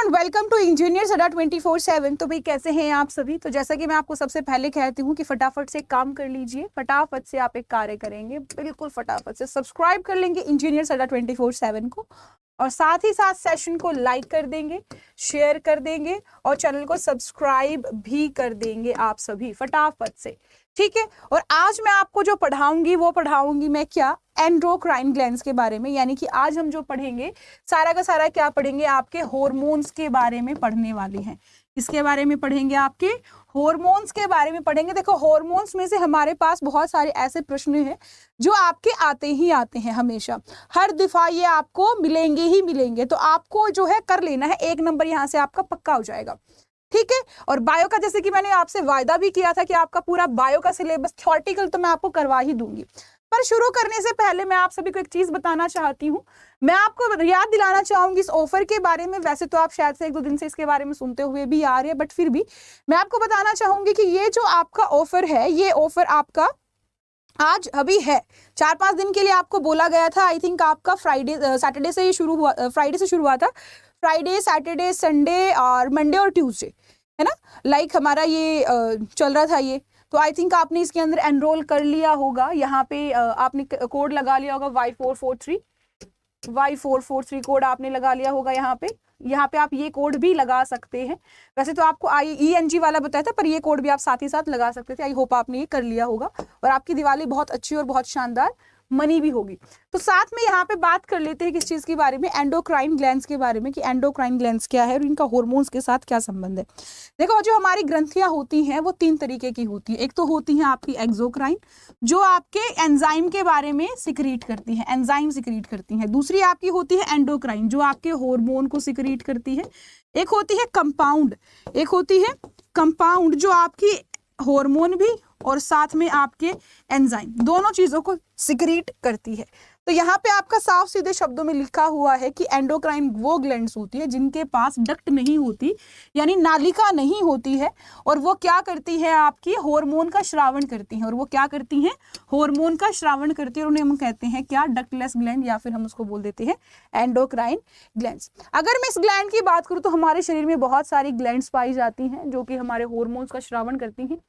Everyone, welcome to engineers अड्डा 24/7। तो भाई कैसे हैं आप सभी। तो जैसा कि मैं आपको सबसे पहले कहती हूँ कि फटाफट से काम कर लीजिए, फटाफट से आप एक कार्य करेंगे, बिल्कुल फटाफट से सब्सक्राइब कर लेंगे इंजीनियर्स अड्डा 24/7 को, और साथ ही साथ सेशन को लाइक कर देंगे, शेयर कर देंगे और चैनल को सब्सक्राइब भी कर देंगे आप सभी फटाफट से, ठीक है। और आज मैं आपको जो पढ़ाऊंगी वो पढ़ाऊंगी मैं क्या, एंडोक्राइन ग्लैंड्स के बारे में। यानी कि आज हम जो पढ़ेंगे सारा का सारा क्या पढ़ेंगे, आपके हार्मोन्स के बारे में पढ़ने वाले हैं। इसके बारे में पढ़ेंगे, आपके हार्मोन्स के बारे में पढ़ेंगे। देखो हार्मोन्स में से हमारे पास बहुत सारे ऐसे प्रश्न हैं जो आपके आते ही आते हैं, हमेशा हर दफा ये आपको मिलेंगे ही मिलेंगे। तो आपको जो है कर लेना है, 1 नंबर यहाँ से आपका पक्का हो जाएगा, ठीक है। और बायो का जैसे कि मैंने आपसे वायदा भी किया था कि आपका पूरा बायो का सिलेबस थ्योरेटिकल तो मैं आपको करवा ही दूंगी। पर शुरू करने से पहले मैं आप सभी को एक चीज बताना चाहती हूँ। मैं आपको याद दिलाना चाहूंगी इस ऑफर के बारे में। वैसे तो आप शायद से 1-2 दिन से इसके बारे में सुनते हुए भी आ रहे हैं, बट फिर भी मैं आपको बताना चाहूंगी कि ये जो आपका ऑफर है, ये ऑफर आपका आज अभी है, 4-5 दिन के लिए आपको बोला गया था। आई थिंक आपका सैटरडे से ये शुरू हुआ, फ्राइडे से शुरू हुआ था। फ्राइडे, सैटरडे, संडे और मंडे और ट्यूसडे, है ना, लाइक हमारा ये चल रहा था ये। तो आई थिंक आपने इसके अंदर एनरोल कर लिया होगा। यहाँ पे आपने कोड लगा लिया होगा Y443 कोड आपने लगा लिया होगा। यहाँ पे आप ये कोड भी लगा सकते हैं। वैसे तो आपको ENG वाला बताया था, पर ये कोड भी आप साथ ही साथ लगा सकते थे। आई होप आपने ये कर लिया होगा और आपकी दिवाली बहुत अच्छी और बहुत शानदार मनी भी होगी। तो साथ में यहाँ पे बात कर लेते हैं किस चीज के बारे में, एंडोक्राइन ग्लैंड्स के बारे में, कि एंडोक्राइन ग्लैंड्स क्या है और इनका हार्मोन्स के साथ क्या संबंध है। देखो जो हमारी ग्रंथियां होती हैं वो 3 तरीके की होती है। एक तो होती है आपकी एक्सोक्राइन, जो आपके एंजाइम के बारे में सिक्रीट करती है, एंजाइम सिक्रीट करती है। दूसरी आपकी होती है एंडोक्राइन, जो आपके हार्मोन को सिक्रीट करती है। एक होती है कंपाउंड, जो आपकी हार्मोन भी और साथ में आपके एंजाइम, दोनों चीजों को सिक्रीट करती है। तो यहाँ पे आपका साफ सीधे शब्दों में लिखा हुआ है कि एंडोक्राइन वो ग्लैंड्स होती है जिनके पास डक्ट नहीं होती, यानी नालिका नहीं होती है, और वो क्या करती है, आपकी हार्मोन का श्रावण करती है। और वो क्या करती हैं, हार्मोन का श्रावण करती है, और उन्हें हम कहते हैं क्या, डक्टलेस ग्लैंड, या फिर हम उसको बोल देते हैं एंडोक्राइन ग्लैंड्स। अगर मैं इस ग्लैंड की बात करूँ तो हमारे शरीर में बहुत सारी ग्लैंड्स पाई जाती हैं जो कि हमारे हार्मोन्स का श्रावण करती हैं,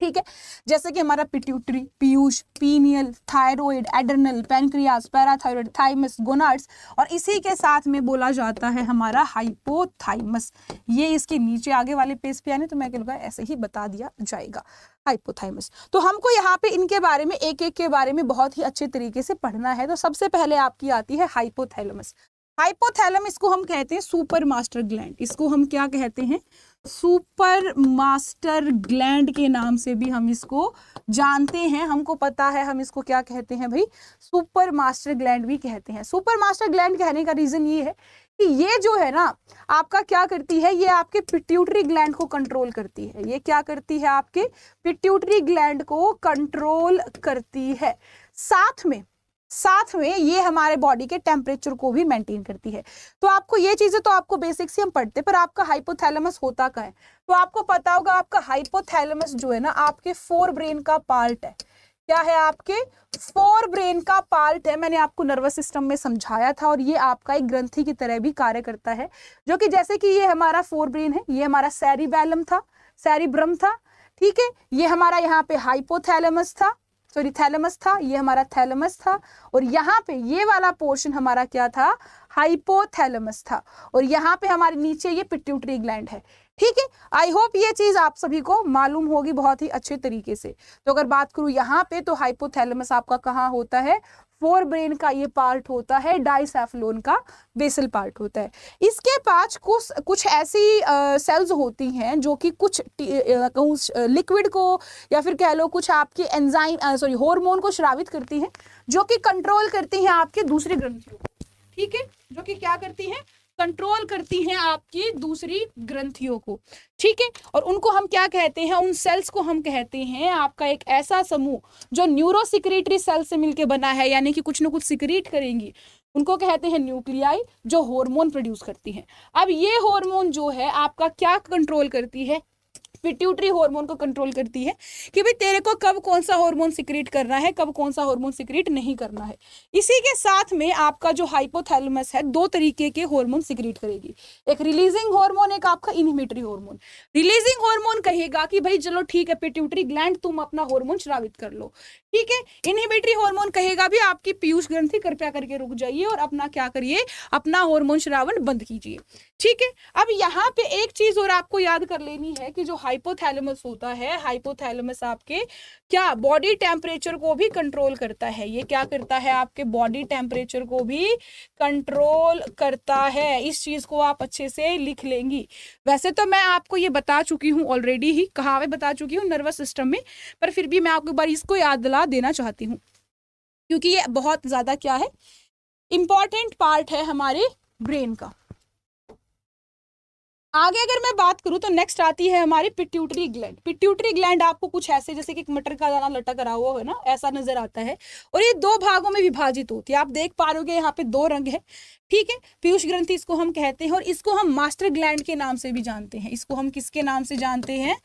ठीक है। जैसे कि हमारा pituitary, Piyush, pineal, thyroid, adrenal, pancreas, parathyroid, thymus, gonads, और इसी के साथ में बोला जाता है हमारा हाइपोथाइमस। ये इसके नीचे आगे वाले पेज पे आने तो मैं कहूँगा ऐसे ही बता दिया जाएगा, हाइपोथाइमस। तो हमको यहाँ पे इनके बारे में एक के बारे में बहुत ही अच्छे तरीके से पढ़ना है। तो सबसे पहले आपकी आती है हाइपोथैलेमस। हाइपोथैलेमस को हम कहते हैं सुपर मास्टर ग्लैंड। इसको हम क्या कहते हैं, सुपर मास्टर ग्लैंड के नाम से भी हम इसको जानते हैं। हमको पता है हम इसको क्या कहते हैं भाई, सुपर मास्टर ग्लैंड भी कहते हैं। सुपर मास्टर ग्लैंड कहने का रीजन ये है कि ये जो है ना आपका क्या करती है, ये आपके पिट्यूटरी ग्लैंड को कंट्रोल करती है। ये क्या करती है, आपके पिट्यूटरी ग्लैंड को कंट्रोल करती है। साथ में ये हमारे बॉडी के टेम्परेचर को भी मेंटेन करती है। तो आपको ये चीजें तो आपको बेसिक से हम पढ़ते, पर आपका हाइपोथैलेमस होता क्या है, तो आपको पता होगा आपका हाइपोथैलेमस जो है ना आपके 4 ब्रेन का पार्ट है। क्या है, आपके 4 ब्रेन का पार्ट है। मैंने आपको नर्वस सिस्टम में समझाया था, और ये आपका एक ग्रंथि की तरह भी कार्य करता है, जो कि जैसे कि ये हमारा 4 ब्रेन है, ये हमारा सेरिब्रम था, ठीक है। ये हमारा यहाँ पे हाइपोथैलेमस था, थैलेमस था, ये हमारा थैलेमस था, और यहाँ पे ये वाला पोर्शन हमारा क्या था, हाइपोथैलेमस था, और यहाँ पे हमारे नीचे ये पिट्यूटरी ग्लैंड है, ठीक है। आई होप ये चीज आप सभी को मालूम होगी बहुत ही अच्छे तरीके से। तो अगर बात करूं यहाँ पे, तो हाइपोथैलेमस आपका कहाँ होता है, 4 ब्रेन का ये पार्ट होता है, डाइसेफलोन का बेसल पार्ट होता है। इसके पास कुछ ऐसी सेल्स होती हैं जो कि कुछ लिक्विड को या फिर कह लो कुछ आपके हार्मोन को स्रावित करती हैं, जो कि कंट्रोल करती हैं आपके दूसरी ग्रंथियों को, ठीक है, जो कि क्या करती हैं, कंट्रोल करती हैं आपकी दूसरी ग्रंथियों को, ठीक है। और उनको हम क्या कहते हैं, उन सेल्स को हम कहते हैं आपका एक ऐसा समूह जो न्यूरोसिक्रेटरी सेल से मिलकर बना है, यानी कि कुछ ना कुछ सिक्रीट करेंगी, उनको कहते हैं न्यूक्लियाई, जो हार्मोन प्रोड्यूस करती हैं। अब ये हार्मोन जो है आपका क्या कंट्रोल करती है, पिट्यूटरी हार्मोन को कंट्रोल करती है कि भाई तेरे को कब कौन सा हार्मोन सिक्रीट करना है, कब कौन सा हार्मोन सिक्रीट नहीं करना है। इसी के साथ में आपका जो हाइपोथैलेमस है दो तरीके के हार्मोन सिक्रीट करेगी, एक रिलीजिंग हार्मोन, एक आपका इनहिबिटरी हार्मोन। रिलीजिंग हार्मोन कहेगा कि भाई चलो ठीक है पिट्यूटरी ग्लैंड तुम अपना हार्मोन स्रावित कर लो, ठीक है। इनहिबिटरी हार्मोन कहेगा भी आपकी पीयूष ग्रंथि कृपया करके रुक जाइए और अपना क्या करिए, अपना हार्मोन स्रावन बंद कीजिए, ठीक है। अब यहाँ पे एक चीज और आपको याद कर लेनी है कि जो हाइपोथैलेमस होता है, हाइपोथैलेमस आपके क्या बॉडी टेम्परेचर को भी कंट्रोल करता है। ये क्या करता है, आपके बॉडी टेम्परेचर को भी कंट्रोल करता है। इस चीज को आप अच्छे से लिख लेंगी। वैसे तो मैं आपको ये बता चुकी हूँ ऑलरेडी ही, कहाँ पे बता चुकी हूँ, नर्वस सिस्टम में, पर फिर भी मैं आपको एक बार इसको याद दिला देना चाहती हूँ क्योंकि ये बहुत ज्यादा क्या है, इंपॉर्टेंट पार्ट है हमारे ब्रेन का। आगे अगर मैं बात करूं तो नेक्स्ट आती है हमारी पिट्यूटरी ग्लैंड। पिट्यूटरी ग्लैंड आपको कुछ ऐसे जैसे कि एक मटर का दाना लटक रहा हुआ है ना, ऐसा नजर आता है और ये दो भागों में विभाजित होती है। आप देख पा रहे हो यहाँ पे दो रंग है, ठीक है। पीयूष ग्रंथि इसको हम कहते हैं और इसको हम मास्टर ग्लैंड के नाम से भी जानते हैं। इसको हम किसके नाम से जानते हैं,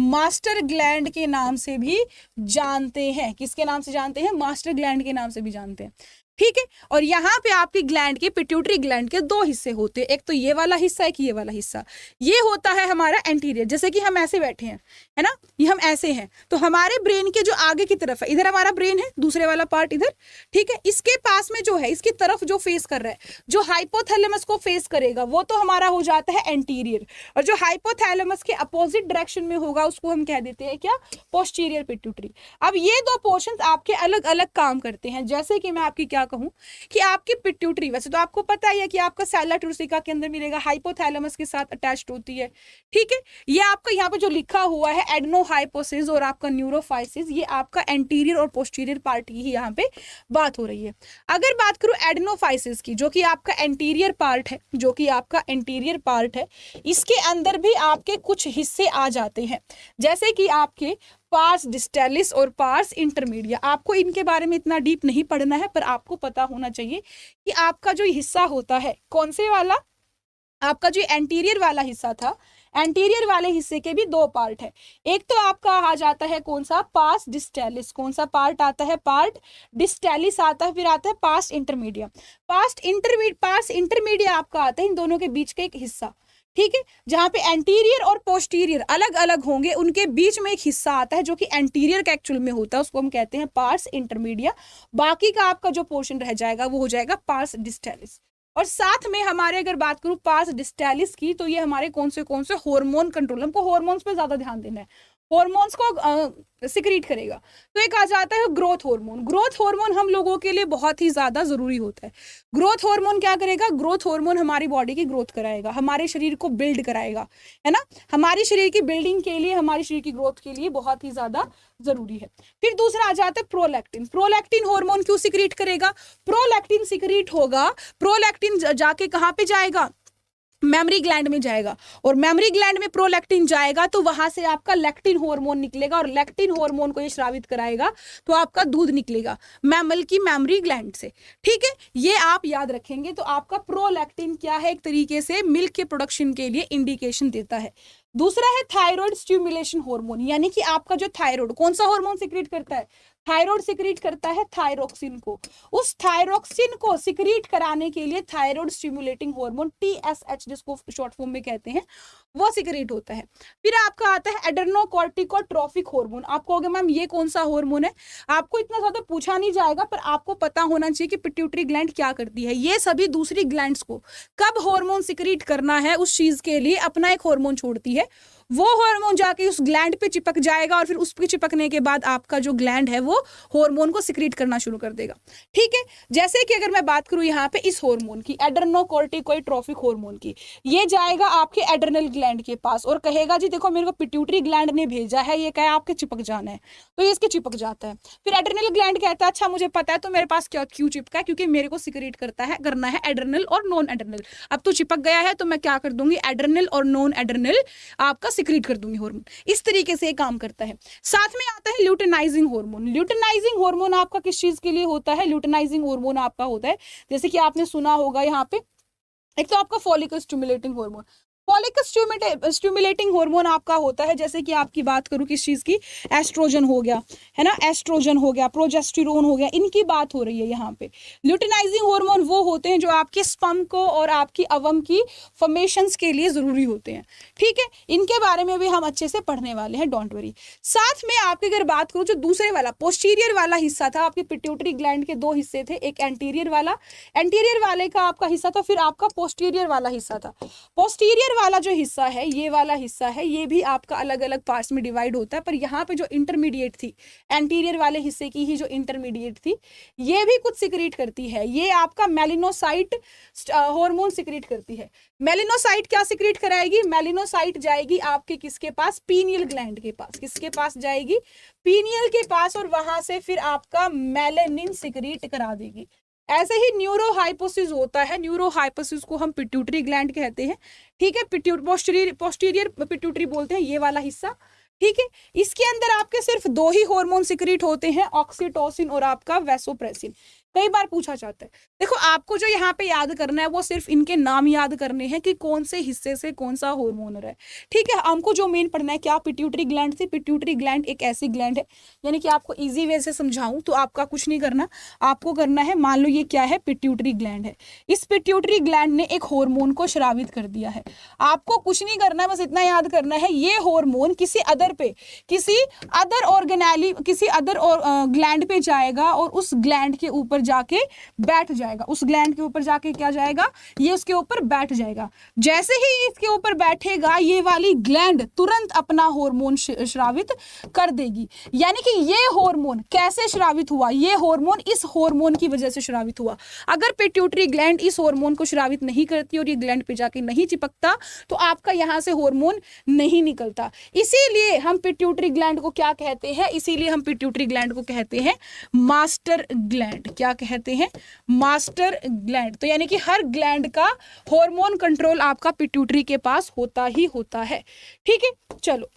मास्टर ग्लैंड के नाम से भी जानते हैं। किसके नाम से जानते हैं, मास्टर ग्लैंड के नाम से भी जानते हैं, ठीक है। और यहाँ पे आपकी ग्लैंड के, पिट्यूटरी ग्लैंड के दो हिस्से होते हैं, एक तो ये वाला हिस्सा, एक ये वाला हिस्सा। ये होता है हमारा एंटीरियर, जैसे कि हम ऐसे बैठे हैं, है ना, ये हम ऐसे हैं, तो हमारे ब्रेन के जो आगे की तरफ है, इधर हमारा ब्रेन है, दूसरे वाला पार्ट इधर, ठीक है। इसके पास में जो है, इसकी तरफ जो फेस कर रहा है, जो हाइपोथैलेमस को फेस करेगा वो तो हमारा हो जाता है एंटीरियर, और जो हाइपोथैलेमस के अपोजिट डायरेक्शन में होगा उसको हम कह देते हैं क्या, पोस्टीरियर पिट्यूटरी। अब ये दो पोर्शंस आपके अलग अलग काम करते हैं। जैसे कि मैं आपकी क्या कहूं कि आपकी पिट्यूटरी, वैसे तो आपको पता ही है कि आपका सैला टूरसिका के अंदर मिलेगा, हाइपोथैलेमस के साथ अटैच्ड होती है, ठीक है। ये आपका यहाँ पे जो लिखा हुआ है एडनोहाइपोसिस और आपका न्यूरोफाइसिस, ये आपका एंटीरियर और पोस्टीरियर पार्ट की ही यहाँ पे बात हो रही है। अगर बात करूं एडनोफाइसिस की, जो कि आपका एंटीरियर पार्ट है, जो कि आपका एंटीरियर पार्ट है, इसके अंदर भी आपके कुछ हिस्से आ जाते हैं, जैसे कि आपके पार्स डिस्टेलिस और पार्स इंटरमीडिया। आपको इनके बारे में इतना डीप नहीं पढ़ना है, पर आपको पता होना चाहिए कि आपका जो हिस्सा होता है, कौन से वाला, आपका जो एंटीरियर वाला हिस्सा था, एंटीरियर वाले हिस्से के भी दो पार्ट है। एक तो आपका आ जाता है कौन सा, पार्स डिस्टेलिस। कौन सा पार्ट आता है, पार्ट डिस्टेलिस आता है। फिर आता है पार्स इंटरमीडिया। पार्स इंटरमीडिया आपका आता है इन दोनों के बीच का एक हिस्सा, ठीक है, जहां पे एंटीरियर और पोस्टीरियर अलग अलग होंगे, उनके बीच में एक हिस्सा आता है जो कि एंटीरियर का एक्चुअल में होता है, उसको हम कहते हैं पार्स इंटरमीडिया। बाकी का आपका जो पोर्शन रह जाएगा वो हो जाएगा पार्स डिस्टेलिस। और साथ में हमारे अगर बात करूं पार्स डिस्टेलिस की, तो ये हमारे कौन से हार्मोन कंट्रोल, हमको हार्मोन्स पे ज्यादा ध्यान देना है, हार्मोन्स को सिक्रीट करेगा। तो एक आ जाता है ग्रोथ हार्मोन। ग्रोथ हार्मोन हम लोगों के लिए बहुत ही ज्यादा जरूरी होता है। ग्रोथ हार्मोन क्या करेगा, ग्रोथ हार्मोन हमारी बॉडी की ग्रोथ कराएगा, हमारे शरीर को बिल्ड कराएगा, है ना, हमारी शरीर की बिल्डिंग के लिए, हमारी शरीर की ग्रोथ के लिए बहुत ही ज्यादा जरूरी है। फिर दूसरा आ जाता है प्रोलैक्टिन। प्रोलैक्टिन हार्मोन क्यों सिक्रीट करेगा, प्रोलैक्टिन सिक्रीट होगा, प्रोलैक्टिन जाके कहाँ पे जाएगा, मेमोरी ग्लैंड में जाएगा, और मेमोरी ग्लैंड में प्रोलैक्टिन जाएगा तो वहां से आपका लैक्टिन हार्मोन निकलेगा, और लैक्टिन हार्मोन को ये स्रावित कराएगा तो आपका दूध निकलेगा मैमल की मेमोरी ग्लैंड से, ठीक है। ये आप याद रखेंगे। तो आपका प्रोलैक्टिन क्या है, एक तरीके से मिल्क के प्रोडक्शन के लिए इंडिकेशन देता है। दूसरा है थायराइड स्टिमुलेशन हार्मोन, यानी कि आपका जो थायराइड, कौन सा हार्मोन सिक्रीट करता है, थायराइड सिक्रीट करता है थायरोक्सिन को। उस थायरोक्सिन को सिक्रीट कराने के लिए थायराइड स्टिमुलेटिंग हार्मोन TSH, जिसको शॉर्ट फॉर्म में कहते हैं, वो सिक्रीट होता है। फिर आपका आता है एड्रेनोकॉर्टिकोट्रोफिक हार्मोन। आपको कहोगे मैम ये कौन सा हार्मोन है, आपको इतना ज्यादा पूछा नहीं जाएगा, पर आपको पता होना चाहिए कि पिट्यूटरी ग्लैंड क्या करती है। ये सभी दूसरी ग्लैंड्स को कब हार्मोन सिक्रीट करना है उस चीज के लिए अपना एक हार्मोन छोड़ती है, वो हार्मोन जाके उस ग्लैंड पे चिपक जाएगा, और फिर उस पे चिपकने के बाद आपका जो ग्लैंड है वो हार्मोन को सिक्रीट करना शुरू कर देगा, ठीक है। जैसे कि अगर मैं बात करूं यहाँ पे इस हार्मोन की, एड्रेनोकॉर्टिकोट्रोफिक हार्मोन की, ये जाएगा आपके एड्रेनल ग्लैंड के पास और कहेगा जी देखो मेरे को पिट्यूटरी ग्लैंड ने भेजा है, ये कहे आपके चिपक जाना है, तो ये इसके चिपक जाता है। फिर एड्रेनल ग्लैंड कहता है अच्छा मुझे पता है तो मेरे पास क्यों चिपका है, क्योंकि मेरे को सिक्रीट करना है एड्रेनल और नॉन एड्रेनल। अब तो चिपक गया है तो मैं क्या कर दूंगी, एड्रेनल और नॉन एड्रेनल आपका सिक्रीट कर दूंगी हार्मोन। इस तरीके से काम करता है। साथ में आता है ल्यूटेनाइजिंग हार्मोन। ल्यूटेनाइजिंग हार्मोन आपका किस चीज के लिए होता है, ल्यूटेनाइजिंग हार्मोन आपका होता है, जैसे कि आपने सुना होगा यहाँ पे, एक तो आपका follicle stimulating hormone. Folic stimulating hormone आपका होता है, जैसे कि आपकी बात करूं किस चीज की, एस्ट्रोजन हो गया, है ना, एस्ट्रोजन हो गया, प्रोजेस्टेरोन हो गया, इनकी बात हो रही है यहाँ पे। ल्यूटिनाइजिंग हार्मोन वो होते हैं जो आपके स्पर्म को और आपकी अवम की फॉर्मेशंस के लिए जरूरी होते हैं, ठीक है। इनके बारे में भी हम अच्छे से पढ़ने वाले हैं, डोंट वरी। साथ में आपकी अगर बात करूं जो दूसरे वाला पोस्टीरियर वाला हिस्सा था, आपके पिट्यूटरी ग्लैंड के दो हिस्से थे, एक एंटीरियर वाला, एंटीरियर वाले का आपका हिस्सा था, फिर आपका पोस्टीरियर वाला हिस्सा था। पोस्टीरियर वाला जो हिस्सा है, ये वाला हिस्सा है, ये भी आपका अलग अलग पार्ट्स में डिवाइड होता है, पर यहाँ पे जो इंटरमीडिएट थी, एंटीरियर वाले हिस्से की ही जो इंटरमीडिएट थी, ये भी कुछ सिक्रीट करती है, ये आपका मेलिनोसाइट हार्मोन सिक्रीट करती है। मेलिनोसाइट क्या सिक्रीट कराएगी? मेलिनोसाइट जाएगी आपके किसके पास? पीनियल ग्लैंड के पास। किसके पास जाएगी? पीनियल के पास, और वहां से फिर आपका मेलेनिन सिक्रीट करा देगी। ऐसे ही न्यूरोहाइपोसिस होता है, न्यूरोहाइपोसिस को हम पिट्यूटरी ग्लैंड कहते हैं, ठीक है। पोस्टीरियर पिट्यूटरी बोलते हैं ये वाला हिस्सा, ठीक है। इसके अंदर आपके सिर्फ दो ही हार्मोन सिक्रीट होते हैं, ऑक्सीटोसिन और आपका वैसोप्रेसिन। कई बार पूछा जाता है, देखो आपको जो यहाँ पे याद करना है वो सिर्फ इनके नाम याद करने हैं कि कौन से हिस्से से कौन सा हार्मोन है, ठीक है। हमको जो मेन पढ़ना है क्या? पिट्यूटरी ग्लैंड से। पिट्यूटरी ग्लैंड एक ऐसी ग्लैंड है, यानी कि आपको इजी वे से समझाऊं तो आपका कुछ नहीं करना, आपको करना है, मान लो ये क्या है? पिट्यूटरी ग्लैंड है। इस पिट्यूटरी ग्लैंड ने एक हार्मोन को स्रावित कर दिया है, आपको कुछ नहीं करना है, बस इतना याद करना है, ये हार्मोन किसी अदर पे, किसी अदर ऑर्गेनेली, किसी अदर ग्लैंड पे जाएगा और उस ग्लैंड के ऊपर जाके बैठ जाएगा। उस ग्लैंड के ऊपर जाके क्या जाएगा? ये उसके ऊपर बैठ जाएगा। जैसे ही इसके ऊपर बैठेगा, ये वाली ग्लैंड तुरंत अपना हार्मोन स्रावित कर देगी। यानी कि ये हार्मोन कैसे स्रावित हुआ? ये हार्मोन इस हार्मोन की वजह से स्रावित हुआ। अगर पिट्यूटरी ग्लैंड इस हार्मोन को स्रावित नहीं करती और ये ग्लैंड पे जाके नहीं चिपकता तो आपका यहां से हार्मोन नहीं निकलता। इसीलिए हम पिट्यूटरी ग्लैंड को क्या कहते हैं? इसीलिए हम पिट्यूटरी ग्लैंड को कहते हैं मास्टर ग्लैंड। क्या कहते हैं? Master gland. तो यानी कि हर ग्लैंड का हार्मोन कंट्रोल आपका पिट्यूटरी के पास होता ही होता है, ठीक है। चलो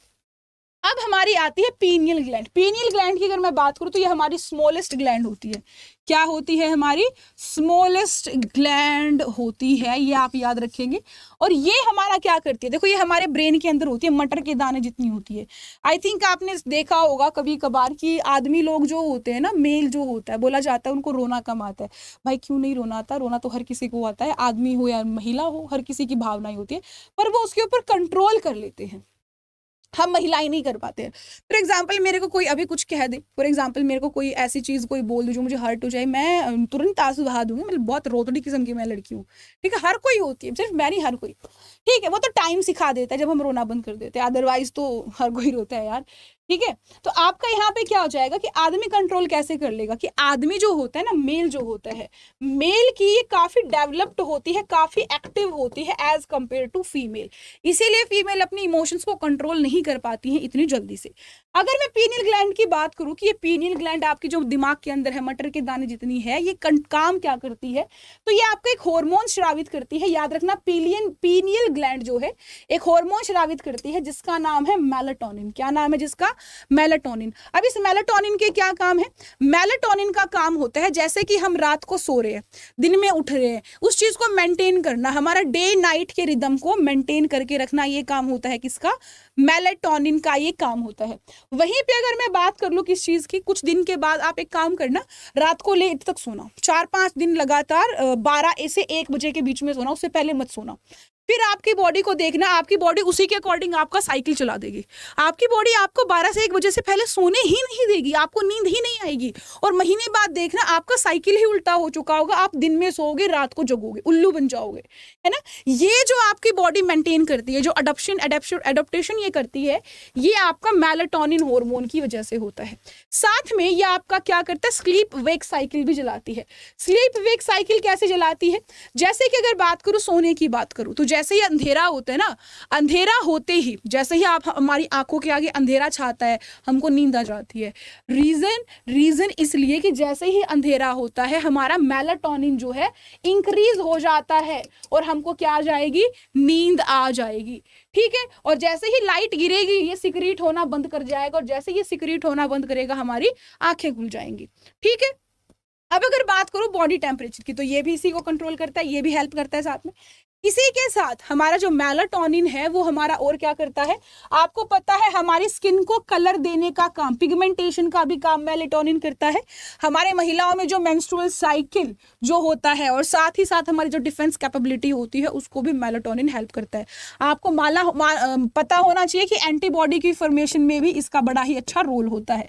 अब हमारी आती है पीनियल ग्लैंड। पीनियल ग्लैंड की अगर मैं बात करूं तो ये हमारी स्मॉलेस्ट ग्लैंड होती है। क्या होती है? हमारी स्मॉलेस्ट ग्लैंड होती है, ये आप याद रखेंगे। और ये हमारा क्या करती है? देखो ये हमारे ब्रेन के अंदर होती है, मटर के दाने जितनी होती है। आई थिंक आपने देखा होगा कभी कभार कि आदमी लोग जो होते हैं ना, मेल जो होता है, बोला जाता है उनको रोना कम आता है। भाई क्यों नहीं रोना आता? रोना तो हर किसी को आता है, आदमी हो या महिला हो, हर किसी की भावनाएं होती है, पर वो उसके ऊपर कंट्रोल कर लेते हैं। हम महिलाएं नहीं कर पाते हैं। फॉर एग्जाम्पल मेरे को कोई अभी कुछ कह दे, फॉर एग्जाम्पल मेरे को कोई ऐसी चीज कोई बोल दे जो मुझे हर्ट हो जाए, मैं तुरंत आंसू बहा दूंगी। मतलब बहुत रोतड़ी किस्म की मैं लड़की हूँ, ठीक है। हर कोई होती है, सिर्फ मैं नहीं, हर कोई, ठीक है। वो तो टाइम सिखा देता है जब हम रोना बंद कर देते हैं, अदरवाइज तो हर कोई रोता है यार, ठीक है। तो आपका यहाँ पे क्या हो जाएगा कि आदमी कंट्रोल कैसे कर लेगा कि आदमी जो होता है ना, मेल जो होता है, मेल की ये काफी डेवलप्ड होती है, काफी एक्टिव होती है एज कंपेयर टू फीमेल। इसीलिए फीमेल अपनी इमोशंस को कंट्रोल नहीं कर पाती है इतनी जल्दी से। अगर मैं पीनियल ग्लैंड की बात करूं कि ये पीनियल ग्लैंड आपकी जो दिमाग के अंदर है, मटर के दाने जितनी है, ये काम क्या करती है? तो ये आपका एक हार्मोन स्रावित करती है। याद रखना, पीनियल ग्लैंड जो है एक हार्मोन स्रावित करती है जिसका नाम है मेलाटोनिन। क्या नाम है जिसका? मेलाटोनिन। अब इस मेलाटोनिन के क्या काम है? मेलाटोनिन का काम होता है जैसे कि हम रात को सो रहे हैं, दिन में उठ रहे हैं, उस चीज को मेंटेन करना, हमारा डे नाइट के रिदम को मेंटेन करके रखना, ये काम होता है किसका? मेलाटोनिन का ये काम होता है। वहीं पे अगर मैं बात कर लूं किस चीज की, कुछ दिन के बाद आप एक काम करना, रात को लेट तक सोना, 4-5 दिन लगातार 12 से 1 बजे के बीच में सोना, उससे पहले मत सोना। फिर आपकी बॉडी को देखना, आपकी बॉडी उसी के अकॉर्डिंग आपका साइकिल चला देगी। आपकी बॉडी आपको 12 से 1 बजे से पहले सोने ही नहीं देगी, आपको नींद ही नहीं आएगी, और महीने बाद देखना आपका साइकिल ही उल्टा हो चुका होगा। आप दिन में सोओगे, रात को जगोगे, उल्लू बन जाओगे, है ना। ये जो आपकी बॉडी मेंटेन करती है, जो एडप्टेशन ये करती है, ये आपका मेलाटोनिन हार्मोन की वजह से होता है। साथ में ये आपका क्या करता है? स्लीप वेक साइकिल भी जलाती है। स्लीप वेक साइकिल कैसे जलाती है? जैसे कि अगर बात करूं, सोने की बात करूं, तो जैसे ही अंधेरा होता है ना, अंधेरा होते ही जैसे ही आप हमारी आंखों के आगे अंधेरा छाता है, हमको नींद आ जाती है। रीजन इसलिए कि जैसे ही अंधेरा होता है हमारा मेलाटोनिन जो है इंक्रीज हो जाता है और हमको क्या आ जाएगी? नींद आ जाएगी, ठीक है। और जैसे ही लाइट गिरेगी ये सिक्रीट होना बंद कर जाएगा, और जैसे ये सिक्रीट होना बंद करेगा हमारी आंखें खुल जाएंगी, ठीक है। अब अगर बात करूं बॉडी टेम्परेचर की, तो ये भी इसी को कंट्रोल करता है, ये भी हेल्प करता है साथ में। इसी के साथ हमारा जो मेलाटोनिन है वो हमारा और क्या करता है, आपको पता है हमारी स्किन को कलर देने का काम, पिगमेंटेशन का भी काम मेलाटोनिन करता है। हमारे महिलाओं में जो मेंस्ट्रुअल साइकिल जो होता है और साथ ही साथ हमारी जो डिफेंस कैपेबिलिटी होती है उसको भी मेलाटोनिन हेल्प करता है। आपको पता होना चाहिए कि एंटीबॉडी की फॉर्मेशन में भी इसका बड़ा ही अच्छा रोल होता है।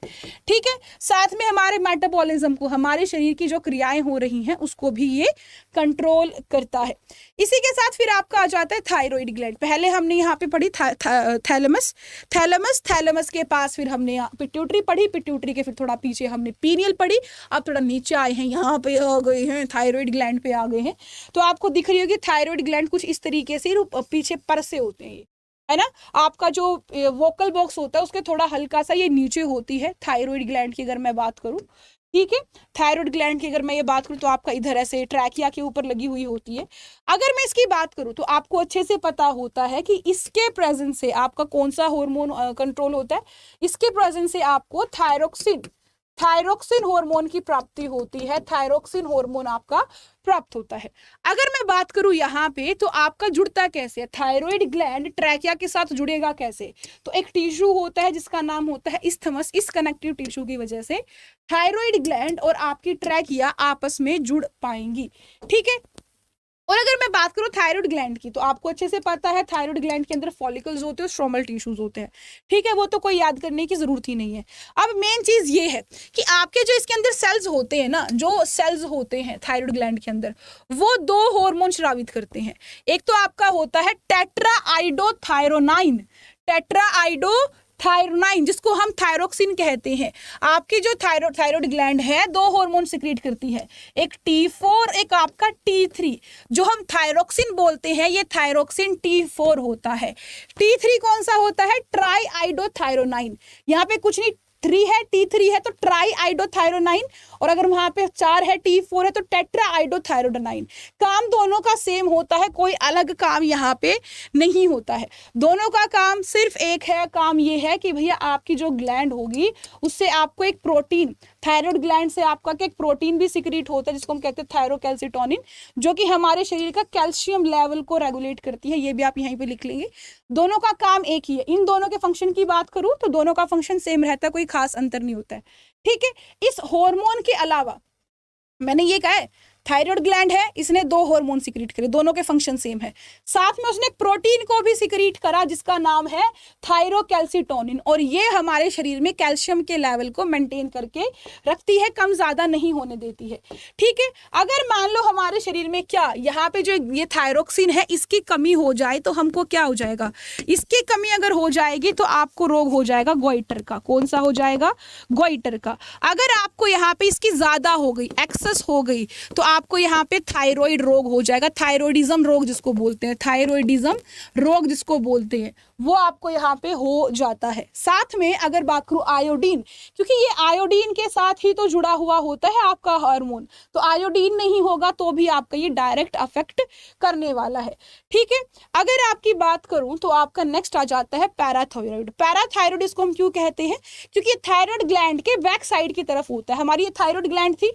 ठीक है, साथ में हमारे मेटाबॉलिज्म को, हमारे शरीर की जो क्रियाएं हो रही हैं उसको भी ये कंट्रोल करता है। इसी के साथ फिर आपका आ जाता है थायराइड ग्लैंड। पहले हमने यहाँ पे पढ़ी थैलेमस, थैलेमस के पास फिर हमने पिट्यूटरी पढ़ी, पिट्यूटरी के फिर थोड़ा पीछे हमने पीनियल पढ़ी। अब थोड़ा नीचे आए हैं, यहाँ पे आ गए हैं, थायराइड ग्लैंड पे आ गए हैं। तो आपको दिख रही होगी थायराइड ग्लैंड कुछ इस तरीके से पीछे पर से होते हैं, है ना। आपका जो वोकल बॉक्स होता है उसके थोड़ा हल्का सा ये नीचे होती है थायराइड ग्लैंड की अगर मैं बात करूं। ठीक है, थायराइड ग्लैंड की अगर मैं ये बात करूं तो आपका इधर ऐसे ट्रैकिया के ऊपर लगी हुई होती है। अगर मैं इसकी बात करूं तो आपको अच्छे से पता होता है कि इसके प्रेजेंस से आपका कौन सा हार्मोन कंट्रोल होता है। इसके प्रेजेंस से आपको थायरोक्सिन थायरोक्सिन हार्मोन की प्राप्ति होती है, थायरोक्सिन हार्मोन आपका प्राप्त होता है। अगर मैं बात करूं यहाँ पे तो आपका जुड़ता कैसे है, थायराइड ग्लैंड ट्रैकिया के साथ जुड़ेगा कैसे, तो एक टिश्यू होता है जिसका नाम होता है इस्थमस। इस कनेक्टिव टिश्यू की वजह से थायराइड ग्लैंड और आपकी ट्रैकिया आपस में जुड़ पाएंगी। ठीक है, और अगर मैं बात करूं थायराइड ग्लैंड की तो आपको अच्छे से पता है थायराइड ग्लैंड के अंदर फॉलिकल्स होते हैं, स्ट्रोमल टिश्यूज होते हैं। ठीक है, वो तो कोई याद करने की जरूरत ही नहीं है। अब मेन चीज ये है कि आपके जो इसके अंदर सेल्स होते हैं ना, जो सेल्स होते हैं थायराइड ग्लैंड के अंदर, वो दो हार्मोन स्रावित करते हैं। एक तो आपका होता है टेट्राआइडोथायरोनाइन, टेट्राआइडोथायरोनाइन जिसको हम थायरोक्सिन कहते हैं। आपकी जो थायराइड ग्लैंड है दो हार्मोन सिक्रीट करती है, एक T4, एक आपका T3। जो हम थायरोक्सिन बोलते हैं ये थायरोक्सिन T4 होता है। T3 कौन सा होता है, ट्राई आइडोथायरोनाइन। यहाँ पे कुछ नहीं, 3 है, T3 है तो ट्राई आइडोथायरोनाइन, और अगर वहां पे 4 है, T4 है तो टेट्रा आइडोथायरोनाइन। काम दोनों का सेम होता है, कोई अलग काम यहाँ पे नहीं होता है। दोनों का काम सिर्फ एक है, काम ये है कि भैया आपकी जो ग्लैंड होगी उससे आपको एक प्रोटीन, थायराइड ग्लैंड से आपका एक प्रोटीन भी सिक्रीट होता है जिसको हम कहते हैं थायरोकैल्सिटोनिन, जो कि हमारे शरीर का कैल्शियम लेवल को रेगुलेट करती है। ये भी आप यहीं पे लिख लेंगे। दोनों का काम एक ही है। इन दोनों के फंक्शन की बात करूं तो दोनों का फंक्शन सेम रहता है, कोई खास अंतर नहीं होता है। ठीक है, इस हार्मोन के अलावा मैंने ये कहा है थायराइड ग्लैंड है, इसने दो हार्मोन सिक्रीट करे, दोनों के फंक्शन सेम है। साथ में उसने एक प्रोटीन को भी सिक्रीट करा जिसका नाम है थायरोकैल्सिटोनिन, और ये हमारे शरीर में कैल्शियम के लेवल को मेंटेन करके रखती है, कम ज्यादा नहीं होने देती है। ठीक है, अगर मान लो हमारे शरीर में क्या यहाँ पे जो ये थायरोक्सिन है इसकी कमी हो जाए तो हमको क्या हो जाएगा, इसकी कमी अगर हो जाएगी तो आपको रोग हो जाएगा गोइटर का। कौन सा हो जाएगा, गोइटर का। अगर आपको यहाँ पे इसकी ज्यादा हो गई, एक्सेस हो गई, तो आपको यहाँ पे थायराइड रोग हो जाएगा, थायराइडिज्म रोग जिसको बोलते हैं, थायराइडिज्म रोग जिसको बोलते हैं, वो आपको यहाँ पे हो जाता है। साथ में अगर बात करूं आयोडीन, क्योंकि ये आयोडीन के साथ ही तो जुड़ा हुआ होता है आपका हार्मोन, तो आयोडीन नहीं होगा तो भी आपका ये डायरेक्ट अफेक्ट करने वाला है। ठीक है, अगर आपकी बात करूं तो आपका नेक्स्ट आ जाता है पैराथायराइड। पैराथायराइड इसको हम क्यों कहते हैं, क्योंकि थायराइड ग्लैंड के बैक साइड की तरफ होता है। हमारी ये थायराइड ग्लैंड थी,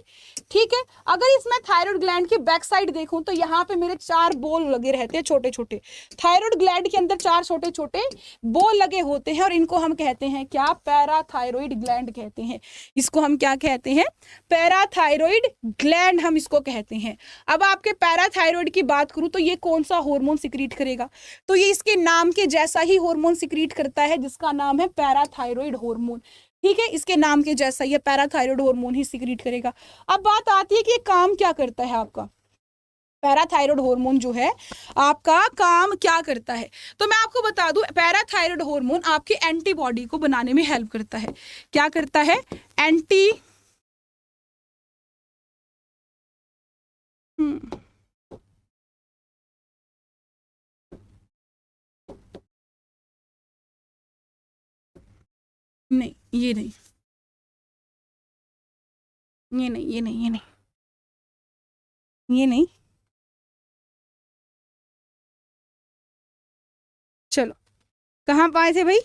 ठीक है, अगर इसमें थायराइड ग्लैंड की बैक साइड देखूं तो यहाँ पे मेरे 4 बोल लगे रहते हैं छोटे छोटे। थायराइड ग्लैंड के अंदर 4 छोटे छोटे बोल लगे होते हैं और इनको हम कहते हैं क्या, पैराथायरॉइड ग्लैंड कहते हैं। इसको हम क्या कहते हैं, पैराथायरॉइड ग्लैंड हम इसको कहते हैं। अब आपके पैराथायरॉइड की बात करूं तो ये कौन सा हार्मोन सिक्रीट करेगा, तो ये इसके नाम के जैसा ही हार्मोन सिक्रीट करता है जिसका नाम है पैराथायरॉइड हार्मोन। ठीक है, इसके नाम के जैसा ये पैराथायरॉइड हार्मोन ही सिक्रीट करेगा। अब बात आती है कि ये काम क्या करता है, आपका पैराथायरॉइड हार्मोन जो है आपका काम क्या करता है। तो मैं आपको बता दूं पैराथायरॉइड हार्मोन आपके एंटीबॉडी को बनाने में हेल्प करता है। क्या करता है, एंटी नहीं, ये नहीं, ये नहीं, ये नहीं, ये नहीं, ये नहीं। चलो, कहाँ पाए थे भाई,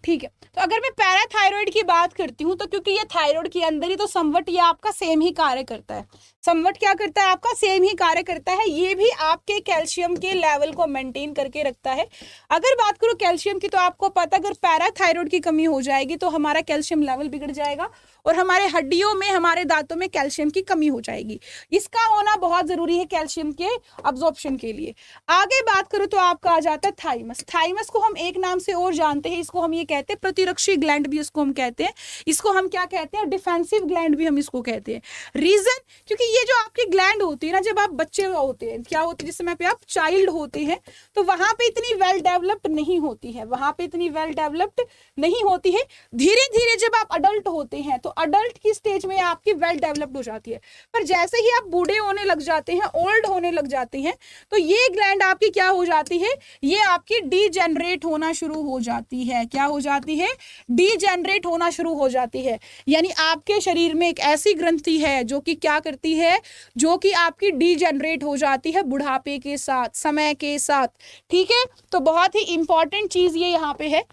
ठीक है। तो अगर मैं पैराथायरॉइड की बात करती हूँ तो क्योंकि ये थायराइड के अंदर ही तो समवट ये आपका सेम ही कार्य करता है। समवट क्या करता है आपका? सेम ही कार्य करता है। ये भी आपके कैल्शियम के लेवल को मेंटेन करके रखता है। अगर बात करूँ कैल्शियम की तो आपको पता अगर पैराथायरॉइड की कमी हो जाएगी तो हमारा कैल्शियम लेवल बिगड़ जाएगा और हमारे हड्डियों में, हमारे दांतों में कैल्शियम की कमी हो जाएगी। इसका होना बहुत जरूरी है कैल्शियम के अब्जॉर्प्शन के लिए। आगे बात करूँ तो आपका आ जाता है थाइमस। थाइमस को हम एक नाम से और जानते हैं, इसको हम ये कहते हैं प्रतिरक्षी ग्लैंड भी इसको हम कहते हैं। इसको हम क्या कहते हैं? डिफेंसिव ग्लैंड भी हम इसको कहते हैं। रीजन क्योंकि ये जो आपकी ग्लैंड होती है ना, जब आप बच्चे होते हैं, क्या होती है जिस समय पे आप चाइल्ड होते हैं तो वहां पे इतनी वेल डेवलप्ड नहीं होती है, वहां पे इतनी वेल डेवलप्ड नहीं होती है। धीरे धीरे जब आप अडल्ट होते हैं तो अडल्ट की स्टेज में आपकी वेल डेवलप्ड हो जाती है। पर जैसे ही आप बूढ़े होने लग जाते हैं, ओल्ड होने लग जाते हैं, तो ये ग्लैंड आपकी क्या हो जाती है? ये आपकी डीजेनरेट होना शुरू हो जाती है। क्या हो जाती है? डीजेनरेट होना शुरू हो जाती है। यानी आपके शरीर में एक ऐसी ग्रंथि है जो कि क्या करती है? जो कि आपकी डीजेनरेट हो जाती है बुढ़ापे के साथ, समय के साथ। ठीक है, तो बहुत ही इंपॉर्टेंट चीज ये यहाँ पे है।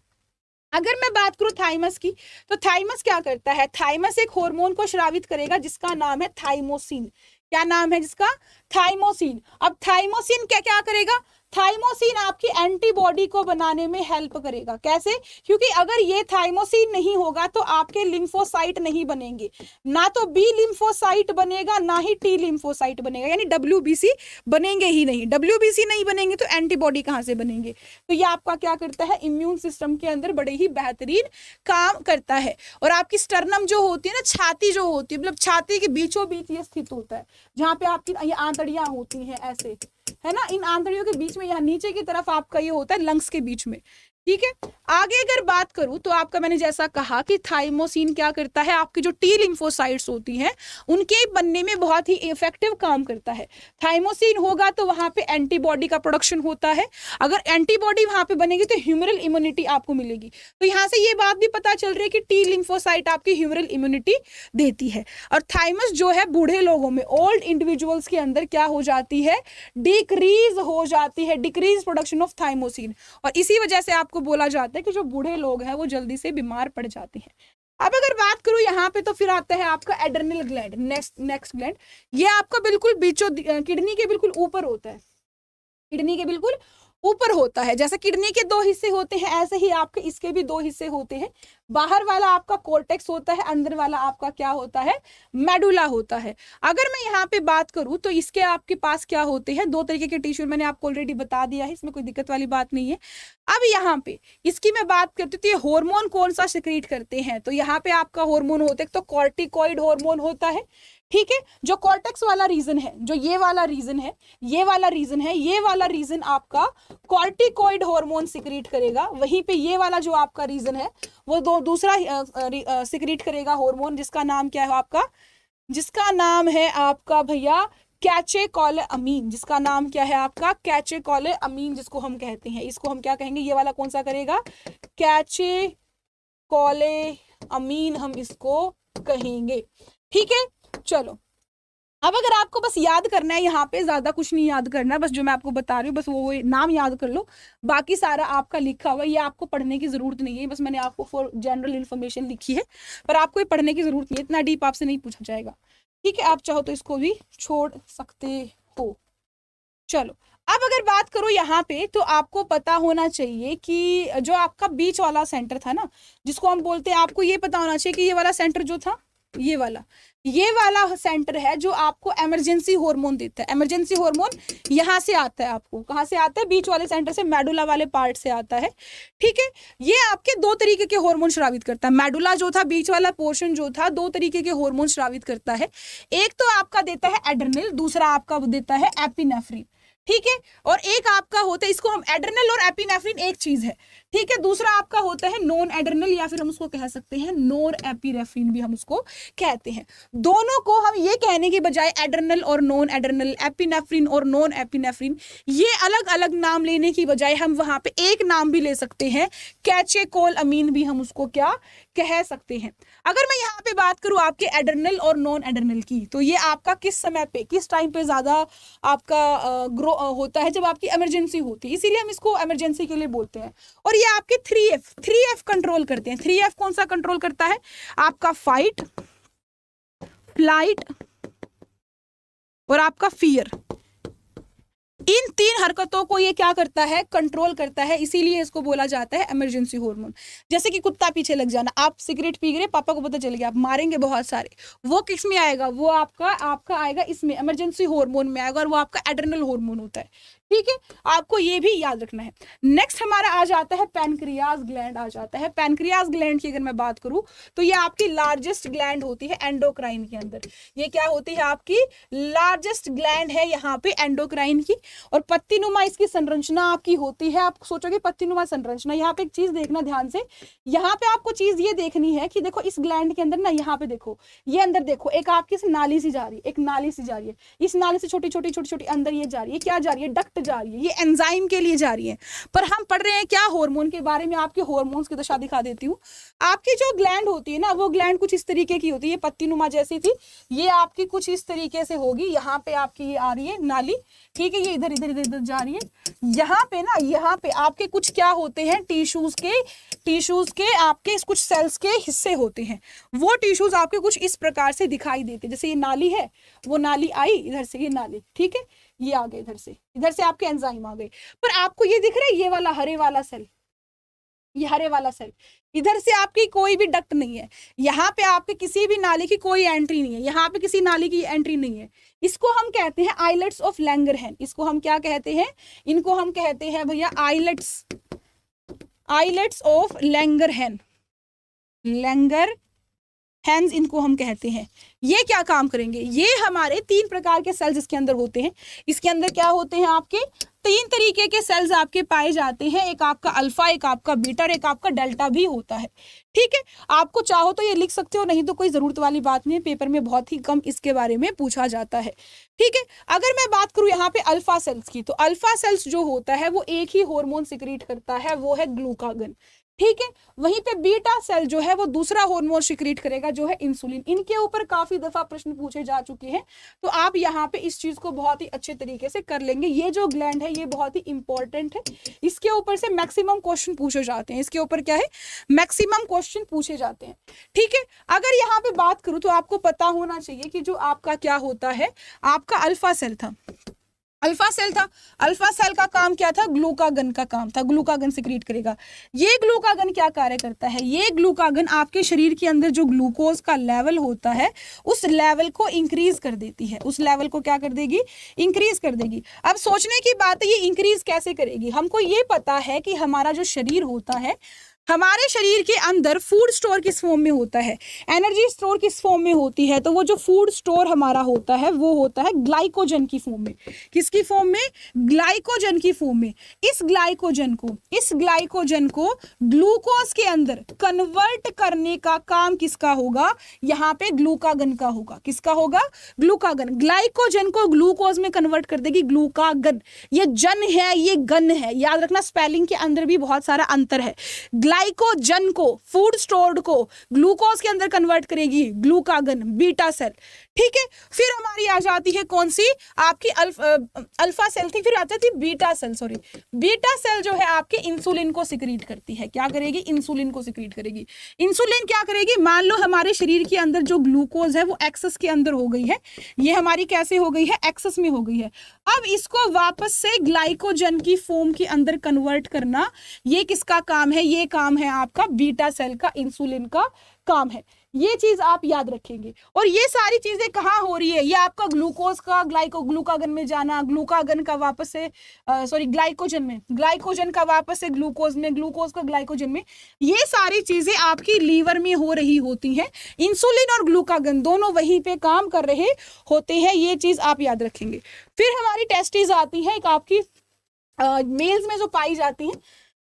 अगर मैं बात करूं थाइमस की तो थाइमस क्या करता है? थाइमस एक हार्मोन को स्रावित करेगा जिसका नाम है थाइमोसिन। क्या नाम है जिसका? थाइमोसिन। अब थाइमोसिन क्या क्या करेगा? थाइमोसिन आपकी एंटीबॉडी को बनाने में हेल्प करेगा। कैसे? क्योंकि अगर ये थाइमोसिन नहीं होगा तो आपके लिम्फोसाइट नहीं बनेंगे, ना तो बी लिम्फोसाइट बनेगा ना ही टी लिम्फोसाइट बनेगा, यानी डब्ल्यूबीसी बनेंगे ही नहीं। डब्ल्यूबीसी नहीं बनेंगे तो एंटीबॉडी कहाँ से बनेंगे? तो ये आपका क्या करता है? इम्यून सिस्टम के अंदर बड़े ही बेहतरीन काम करता है। और आपकी स्टर्नम जो होती है ना, छाती जो होती है, मतलब छाती के बीचों बीच ये स्थित होता है, जहाँ पे आपकी ये आंतड़ियां होती हैं ऐसे, है ना, इन आंतड़ियों के बीच में, यहाँ नीचे की तरफ आपका ये होता है लंग्स के बीच में। ठीक है, आगे अगर बात करूं तो आपका मैंने जैसा कहा कि थाइमोसिन क्या करता है? आपकी जो टी लिम्फोसाइट्स होती हैं उनके बनने में बहुत ही इफेक्टिव काम करता है। थाइमोसिन होगा तो वहां पे एंटीबॉडी का प्रोडक्शन होता है। अगर एंटीबॉडी वहां पे बनेगी तो ह्यूमरल इम्यूनिटी आपको मिलेगी। तो यहाँ से ये बात भी पता चल रही है कि टी लिम्फोसाइट आपकी ह्यूमरल इम्यूनिटी देती है। और थाइमस जो है बूढ़े लोगों में, ओल्ड इंडिविजुअल्स के अंदर क्या हो जाती है? डिक्रीज हो जाती है, डिक्रीज प्रोडक्शन ऑफ थाइमोसिन। और इसी वजह से आपको बोला जाता है कि जो बूढ़े लोग हैं वो जल्दी से बीमार पड़ जाते हैं। अब अगर बात करूं यहाँ पे तो फिर आता है आपका एड्रेनल ग्लैंड, नेक्स्ट ग्लैंड। ये आपका बिल्कुल बीचों किडनी के बिल्कुल ऊपर होता है, किडनी के बिल्कुल ऊपर होता है। जैसे किडनी के दो हिस्से होते हैं ऐसे ही आपके इसके भी दो हिस्से होते हैं। बाहर वाला आपका कोर्टेक्स होता है, अंदर वाला आपका क्या होता है? मेडुला होता है। अगर मैं यहाँ पे बात करूँ तो इसके आपके पास क्या होते हैं? दो तरीके के टिश्यू, मैंने आपको ऑलरेडी बता दिया है, इसमें कोई दिक्कत वाली बात नहीं है। अब यहाँ पे इसकी मैं बात करती हूँ तो ये हार्मोन कौन सा सिक्रीट करते हैं? तो यहाँ पे आपका हार्मोन होता है तो कॉर्टिकॉइड हार्मोन होता है। ठीक है, जो कॉर्टेक्स वाला रीजन है, जो ये वाला रीजन है, ये वाला रीजन है, ये वाला रीजन आपका कॉर्टिकॉइड हार्मोन सिक्रीट करेगा। वहीं पे ये वाला जो आपका रीजन है वो दूसरा सिक्रीट करेगा हार्मोन, जिसका नाम क्या है आपका? जिसका नाम है आपका भैया कैटेकोलेअमीन। जिसका नाम क्या है आपका? कैटेकोलेअमीन, जिसको हम कहते हैं। इसको हम क्या कहेंगे? ये वाला कौन सा करेगा? कैटेकोलेअमीन हम इसको कहेंगे। ठीक है, चलो अब अगर आपको बस याद करना है, यहाँ पे ज्यादा कुछ नहीं याद करना है, बस जो मैं आपको बता रही हूँ बस वो नाम याद कर लो, बाकी सारा आपका लिखा हुआ है, ये आपको पढ़ने की जरूरत नहीं है, बस मैंने आपको फॉर जनरल इन्फॉर्मेशन लिखी है, पर आपको ये पढ़ने की जरूरत नहीं है, इतना डीप आपसे नहीं पूछा जाएगा। ठीक है, आप चाहो तो इसको भी छोड़ सकते हो। चलो अब अगर बात करूं यहाँ पे तो आपको पता होना चाहिए कि जो आपका बीच वाला सेंटर था ना, जिसको हम बोलते हैं, आपको ये पता होना चाहिए कि ये वाला सेंटर जो था, ये वाला सेंटर है जो आपको इमरजेंसी हार्मोन देता है। इमरजेंसी हार्मोन यहाँ से आता है, आपको कहाँ से आता है? बीच वाले सेंटर से, मेडुला वाले पार्ट से आता है। ठीक है, ये आपके दो तरीके के हार्मोन स्रावित करता है। मेडुला जो था, बीच वाला पोर्शन जो था, दो तरीके के हार्मोन स्रावित करता है। एक तो आपका देता है एड्रेनल, दूसरा आपका देता है एपिनेफ्रिन। ठीक है, और एक आपका होता है, इसको हम एड्रेनल और एपिनेफ्रिन एक चीज है। ठीक है, दूसरा आपका होता है नॉन एड्रेनल, या फिर हम उसको कह सकते हैं नॉर एपिनेफ्रिन भी हम उसको कहते हैं। दोनों को हम ये कहने के बजाय एड्रेनल और नॉन एड्रेनल, एपिनेफ्रिन और नॉन एपिनेफ्रिन, ये अलग अलग नाम लेने की बजाय हम वहां पे एक नाम भी ले सकते हैं, कैटेकोलेअमीन भी हम उसको क्या कह सकते हैं। अगर मैं यहाँ पे बात करूँ आपके एड्रेनल और नॉन एड्रेनल की, तो ये आपका किस समय पे, किस टाइम पे ज्यादा आपका ग्रो होता है? जब आपकी इमरजेंसी होती है, इसीलिए हम इसको इमरजेंसी के लिए बोलते हैं। और ये आपके 3F कंट्रोल करते हैं। 3F कौन सा कंट्रोल करता है? आपका फाइट, फ्लाइट और आपका फियर। इन 3 हरकतों को ये क्या करता है? कंट्रोल करता है। इसीलिए इसको बोला जाता है इमरजेंसी हार्मोन। जैसे कि कुत्ता पीछे लग जाना, आप सिगरेट पी गए, पापा को पता चल गया, आप मारेंगे बहुत सारे, वो किस में आएगा? वो आपका आएगा इसमें, इमरजेंसी हार्मोन में आएगा, और वो आपका एड्रेनल हार्मोन होता है। ठीक है, आपको ये भी याद रखना है। नेक्स्ट हमारा आ जाता है पैनक्रियाज ग्लैंड आ जाता है। पैनक्रियाज ग्लैंड की अगर मैं बात करूं तो ये आपकी लार्जेस्ट ग्लैंड होती है एंडोक्राइन के अंदर। ये क्या होती है? आपकी लार्जेस्ट ग्लैंड है यहाँ पे एंडोक्राइन की। और पत्तीनुमा इसकी संरचना आपकी होती है। आप सोचोगे पत्तीनुमा संरचना, यहाँ पे एक चीज देखना ध्यान से, यहाँ पे आपको चीज ये देखनी है कि देखो इस ग्लैंड के अंदर ना, यहाँ पे देखो, ये अंदर देखो, एक आपकी नाली सी जा रही है, एक नाली सी जा रही है, इस नाली से छोटी छोटी अंदर ये जा रही है, क्या जा रही है? डक्ट जा रही है, ये एंजाइम के लिए जा रही है। पर हम पढ़ रहे हैं क्या? हार्मोन के बारे में। आपके हार्मोन्स की दशा दिखा देती हूँ। आपकी जो ग्लैंड होती है ना, वो ग्लैंड कुछ इस तरीके की होती है, पत्तीनुमा जैसी थी, ये आपकी कुछ इस तरीके से होगी। यहाँ पे आपकी ये आ रही है नाली, ठीक है, ये इधर इधर इधर इधर जा रही है। यहाँ पे ना, यहाँ पे आपके कुछ क्या होते हैं? टिश्यूज के आपके कुछ सेल्स के हिस्से होते हैं। वो टिश्यूज आपके कुछ इस प्रकार से दिखाई देते हैं। जैसे ये नाली है, वो नाली आई इधर से, ये नाली, ठीक है, ये आ गए इधर से आपके एंजाइम आ गए। पर आपको ये दिख रहा है, ये वाला हरे वाला सेल, ये हरे वाला सेल, इधर से आपकी कोई भी डक्ट नहीं है। यहाँ पे आपके किसी भी नाली की कोई एंट्री नहीं है, यहाँ पे किसी नाली की एंट्री नहीं है। इसको हम कहते हैं आइलेट्स ऑफ लैंगरहैन। इसको हम क्या कहते हैं? इनको हम कहते हैं भैया आइलेट्स ऑफ लैंगरहैन। हैंड्स इनको हम कहते हैं। ये क्या काम करेंगे? ये हमारे 3 प्रकार के सेल्स इसके अंदर होते हैं। इसके अंदर क्या होते हैं? आपके 3 तरीके के सेल्स आपके पाए जाते हैं। एक आपका अल्फा, एक आपका बीटा और एक आपका डेल्टा भी होता है। ठीक है, आपको चाहो तो ये लिख सकते हो, नहीं तो कोई जरूरत वाली बात नहीं है। पेपर में बहुत ही कम इसके बारे में पूछा जाता है। ठीक है, अगर मैं बात करूं यहाँ पे अल्फा सेल्स की, तो अल्फा सेल्स जो होता है वो एक ही हार्मोन सिक्रीट करता है, वो है ग्लूकागन। ठीक है, वहीं पे बीटा सेल जो है वो दूसरा हार्मोन सिक्रीट करेगा, जो है इंसुलिन। इनके ऊपर काफी दफा प्रश्न पूछे जा चुके हैं, तो आप यहाँ पे इस चीज को बहुत ही अच्छे तरीके से कर लेंगे। ये जो ग्लैंड है ये बहुत ही इंपॉर्टेंट है, इसके ऊपर से मैक्सिमम क्वेश्चन पूछे जाते हैं। इसके ऊपर क्या है? मैक्सिमम क्वेश्चन पूछे जाते हैं। ठीक है, अगर यहाँ पे बात करूं तो आपको पता होना चाहिए कि जो आपका क्या होता है, आपका अल्फा सेल था, अल्फा सेल का काम क्या था? ग्लूकागन का काम था, ग्लूकागन सिक्रीट करेगा। ये ग्लूकागन क्या कार्य करता है? ये ग्लूकागन आपके शरीर के अंदर जो ग्लूकोज का लेवल होता है उस लेवल को इंक्रीज कर देती है। उस लेवल को क्या कर देगी? इंक्रीज कर देगी। अब सोचने की बात है, ये इंक्रीज कैसे करेगी? हमको ये पता है कि हमारा जो शरीर होता है, हमारे शरीर के अंदर फूड स्टोर किस फॉर्म में होता है? एनर्जी स्टोर किस फॉर्म में होती है? तो वो जो फूड स्टोर हमारा होता है वो होता है ग्लाइकोजन की फॉर्म में। किसकी फॉर्म में? ग्लाइकोजन की फॉर्म में। इस ग्लाइकोजन को ग्लूकोज के अंदर कन्वर्ट करने का काम किसका होगा? यहाँ पे ग्लूकागन का होगा। किसका होगा? ग्लूकागन। ग्लाइकोजन को ग्लूकोज में कन्वर्ट कर देगी ग्लूकागन। ये जन है, ये गन है, याद रखना, स्पेलिंग के अंदर भी बहुत सारा अंतर है। ग्लाइकोजन को, फूड स्टोर्ड को ग्लूकोज के अंदर कन्वर्ट करेगी ग्लूकागन, बीटा सेल। ठीक है, फिर हमारी आ जाती है कौन सी? आपकी अल्फा सेल थी, फिर आ जाती है beta cell. Sorry, beta cell जो है आपके इंसुलिन को सिक्रीट करती है। क्या करेगी? इंसुलिन को सिक्रीट करेगी। इंसुलिन क्या करेगी? मान लो हमारे शरीर के अंदर जो ग्लूकोज है वो एक्सेस के अंदर हो गई है, ये हमारी कैसे हो गई है? एक्सेस में हो गई है। अब इसको वापस से ग्लाइकोजन की फॉर्म के अंदर कन्वर्ट करना, ये किसका काम है? ये काम है आपका बीटा सेल का, इंसुलिन का काम है। ये चीज आप याद रखेंगे। और ये सारी चीजें कहाँ हो रही है? ये आपका ग्लूकोज का ग्लूकागन में जाना, ग्लूकागन का वापस से ग्लाइकोजन में, ग्लाइकोजन का वापस से ग्लूकोज में, ग्लूकोज का ग्लाइकोजन में, ये सारी चीजें आपकी लीवर में हो रही होती हैं। इंसुलिन और ग्लूकागन दोनों वहीं पे काम कर रहे होते हैं। ये चीज आप याद रखेंगे। फिर हमारी टेस्टिस आती है, एक आपकी मेल्स में जो पाई जाती है।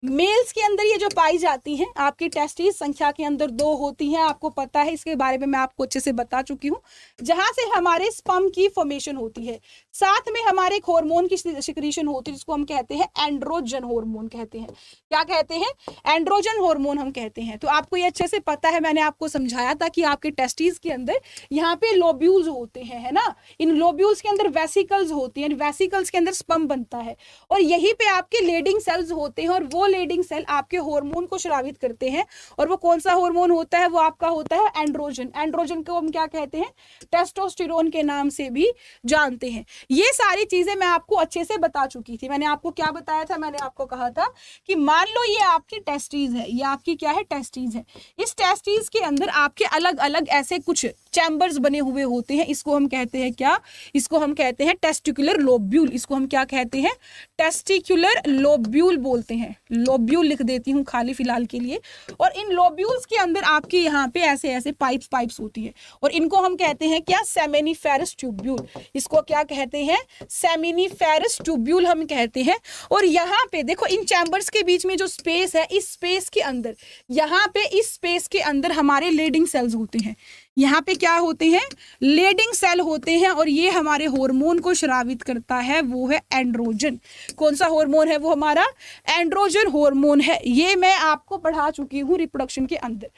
मेल्स के अंदर ये जो पाई जाती हैं आपकी टेस्टिस, संख्या के अंदर 2 होती हैं। आपको पता है, इसके बारे में मैं आपको अच्छे से बता चुकी हूँ। जहां से हमारे स्पर्म की फॉर्मेशन होती है, साथ में हमारे एक हार्मोन की सिक्रीशन होती है जिसको हम कहते हैं एंड्रोजन हार्मोन कहते हैं। क्या कहते हैं? एंड्रोजन हार्मोन हम कहते हैं। तो आपको ये अच्छे से पता है, मैंने आपको समझाया था कि आपके टेस्टिस के अंदर यहाँ पे लोब्यूल्स होते हैं, है ना। इन लोब्यूल्स के अंदर वेसिकल्स होती हैं, वेसिकल्स के अंदर स्पर्म बनता है और यहीं पे आपके लेडिंग सेल्स होते हैं और वो लेडिंग सेल आपके हार्मोन को स्रावित करते हैं, और वो कौन सा हार्मोन होता है, वो आपका होता है एंड्रोजन। एंड्रोजन को हम क्या कहते हैं, टेस्टोस्टेरोन के नाम से भी जानते हैं। ये सारी चीजें मैं आपको अच्छे से बता चुकी थी। मैंने आपको क्या बताया था, मैंने आपको कहा था कि मान लो ये आपकी टेस्टीज है, ये आपकी क्या है, टेस्टीज है। इस टेस्टीज के अंदर आपके अलग अलग ऐसे कुछ चैम्बर्स बने हुए होते हैं, इसको हम कहते हैं क्या, इसको हम कहते हैं टेस्टिकुलर लोब्यूल। इसको हम क्या कहते हैं, टेस्टिकुलर लोब्यूल बोलते हैं। लोब्यूल लिख देती हूँ खाली फिलहाल के लिए। और इन लोब्यूल्स के अंदर आपके यहाँ पे ऐसे ऐसे पाइप्स होती है, और इनको हम कहते हैं क्या, सेमिनिफेरस ट्यूब्यूल। इसको क्या कहते हैं, सेमिनिफेरस ट्यूब्यूल हम कहते हैं। और यहाँ पे देखो इन चैम्बर्स के बीच में जो स्पेस है, इस स्पेस के अंदर, यहाँ पे इस स्पेस के अंदर हमारे लेडिंग सेल्स होते हैं। यहाँ पे क्या होते हैं, लेडिंग सेल होते हैं, और ये हमारे हार्मोन को स्रावित करता है, वो है एंड्रोजन। कौन सा हार्मोन है, वो हमारा एंड्रोजन हार्मोन है। ये मैं आपको पढ़ा चुकी हूँ रिप्रोडक्शन के अंदर।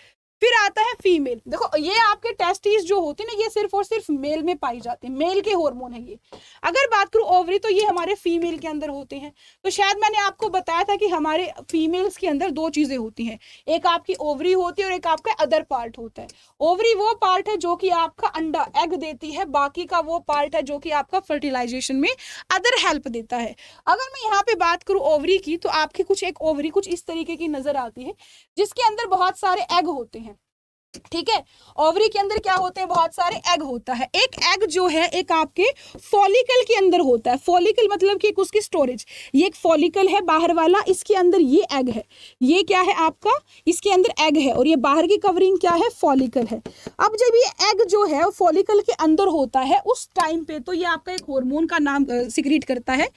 फिर आता है फीमेल। देखो ये आपके टेस्टिस जो होते हैं ना, ये सिर्फ और सिर्फ मेल में पाई जाते हैं, मेल के हार्मोन है ये। अगर बात करूं ओवरी, तो ये हमारे फीमेल के अंदर होते हैं। तो शायद मैंने आपको बताया था कि हमारे फीमेल्स के अंदर दो चीजें होती हैं, एक आपकी ओवरी होती है और एक आपका अदर पार्ट होता है। ओवरी वो पार्ट है जो कि आपका अंडा एग देती है, बाकी का वो पार्ट है जो कि आपका फर्टिलाइजेशन में अदर हेल्प देता है। अगर मैं यहाँ पे बात करूं ओवरी की, तो आपकी कुछ एक ओवरी कुछ इस तरीके की नजर आती है, जिसके अंदर बहुत सारे एग होते हैं। ठीक है, ओवरी के अंदर क्या होते हैं, बहुत सारे एग होता है। एक एग जो है एक आपके फॉलिकल के अंदर होता है। फॉलिकल मतलब कि उसकी स्टोरेज, ये एक फॉलिकल है बाहर वाला, इसके अंदर ये एग है, ये क्या है आपका, इसके अंदर एग है, और ये बाहर की कवरिंग क्या है, फॉलिकल है। अब जब ये एग जो है फॉलिकल के अंदर होता है, उस टाइम पे तो ये आपका एक हार्मोन का नाम सिक्रीट करता है,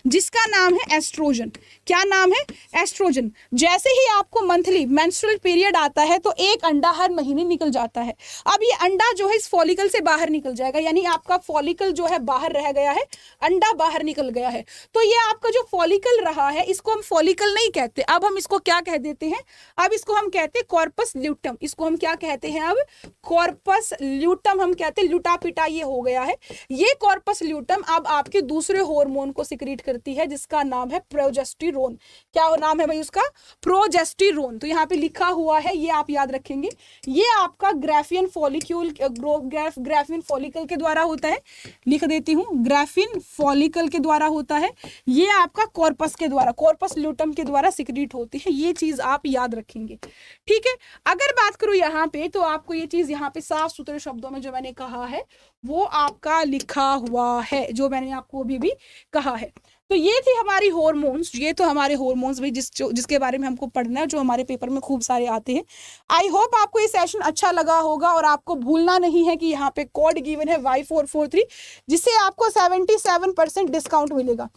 जिसका नाम है एस्ट्रोजन। क्या नाम है, एस्ट्रोजन। जैसे ही आपको मंथली मेंस्ट्रुअल पीरियड आता है, तो एक अंडा हर महीने निकल जाता है। अब ये अंडा जो है इस फॉलिकल से बाहर निकल जाएगा, यानी आपका फॉलिकल जो है बाहर रह गया है, अंडा बाहर निकल गया है। तो ये आपका जो फॉलिकल रहा है, इसको हम फॉलिकल नहीं कहते, अब हम इसको क्या कह देते हैं, अब इसको हम कहते हैं कॉर्पस ल्यूटम। इसको हम क्या कहते हैं, अब कॉर्पस ल्यूटम हम कहते हैं। लुटा पिटा ये हो गया है। ये कॉर्पस ल्यूटम अब आपके दूसरे हार्मोन को सिक्रीट करती है, जिसका नाम है प्रोजेस्टेरोन। क्या नाम है भाई उसका, प्रोजेस्टेरोन। तो यहाँ पे लिखा हुआ है, ये आप याद रखेंगे, ये आपका ग्राफियन फॉलिक्यूल, ग्राफियन फॉलिकल के द्वारा होता है। लिख देती हूँ, ग्राफिन फॉलिकल के द्वारा होता है। ये आपका कॉर्पस के द्वारा, कॉर्पस ल्यूटम के द्वारा सिक्रीट होती है। ये चीज आप याद रखेंगे, ठीक है। अगर बात करूं यहाँ पे, तो आपको ये चीज यहाँ पे साफ सुथरे शब्दों में जो मैंने कहा है वो आपका लिखा हुआ है, जो मैंने आपको अभी भी कहा है। तो ये थी हमारी हार्मोन्स, ये तो हमारे हार्मोन्स भाई जिसके बारे में हमको पढ़ना है, जो हमारे पेपर में खूब सारे आते हैं। आई होप आपको ये सेशन अच्छा लगा होगा, और आपको भूलना नहीं है कि यहाँ पे कोड गिवन है Y443, जिससे आपको 77% डिस्काउंट मिलेगा,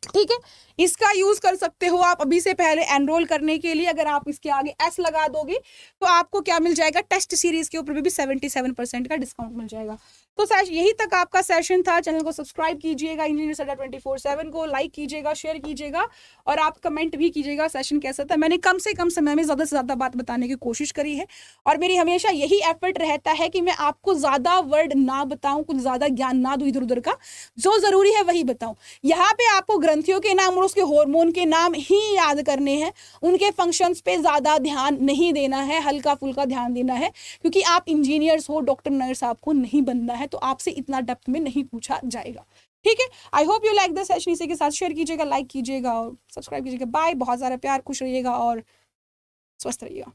ठीक है। इसका यूज कर सकते हो आप अभी से पहले एनरोल करने के लिए। अगर आप इसके आगे S लगा दोगे तो आपको क्या मिल जाएगा, टेस्ट सीरीज के ऊपर भी 77% का डिस्काउंट मिल जाएगा। तो यही तक आपका सेशन था। चैनल को सब्सक्राइब कीजिएगा, इंजीनियर्स अड्डा 24/7 को लाइक कीजिएगा, शेयर कीजिएगा, और आप कमेंट भी कीजिएगा सेशन कैसा था। मैंने कम से कम समय में ज़्यादा से ज़्यादा बात बताने की कोशिश करी है, और मेरी हमेशा यही एफर्ट रहता है कि मैं आपको ज़्यादा वर्ड ना बताऊँ, कुछ ज़्यादा ज्ञान ना दूँ इधर उधर का, जो ज़रूरी है वही बताऊँ। यहाँ पे आपको ग्रंथियों के नाम और उसके हार्मोन के नाम ही याद करने हैं, उनके फंक्शंस पे ज़्यादा ध्यान नहीं देना है, हल्का फुल्का ध्यान देना है, क्योंकि आप इंजीनियर्स हो, डॉक्टर नर्स आपको नहीं बनना है, तो आपसे इतना डेप्थ में नहीं पूछा जाएगा, ठीक है। I hope you like this session. इसी के साथ शेयर कीजिएगा, लाइक कीजिएगा और सब्सक्राइब कीजिएगा। बाय, बहुत सारा प्यार, खुश रहिएगा और स्वस्थ रहिएगा।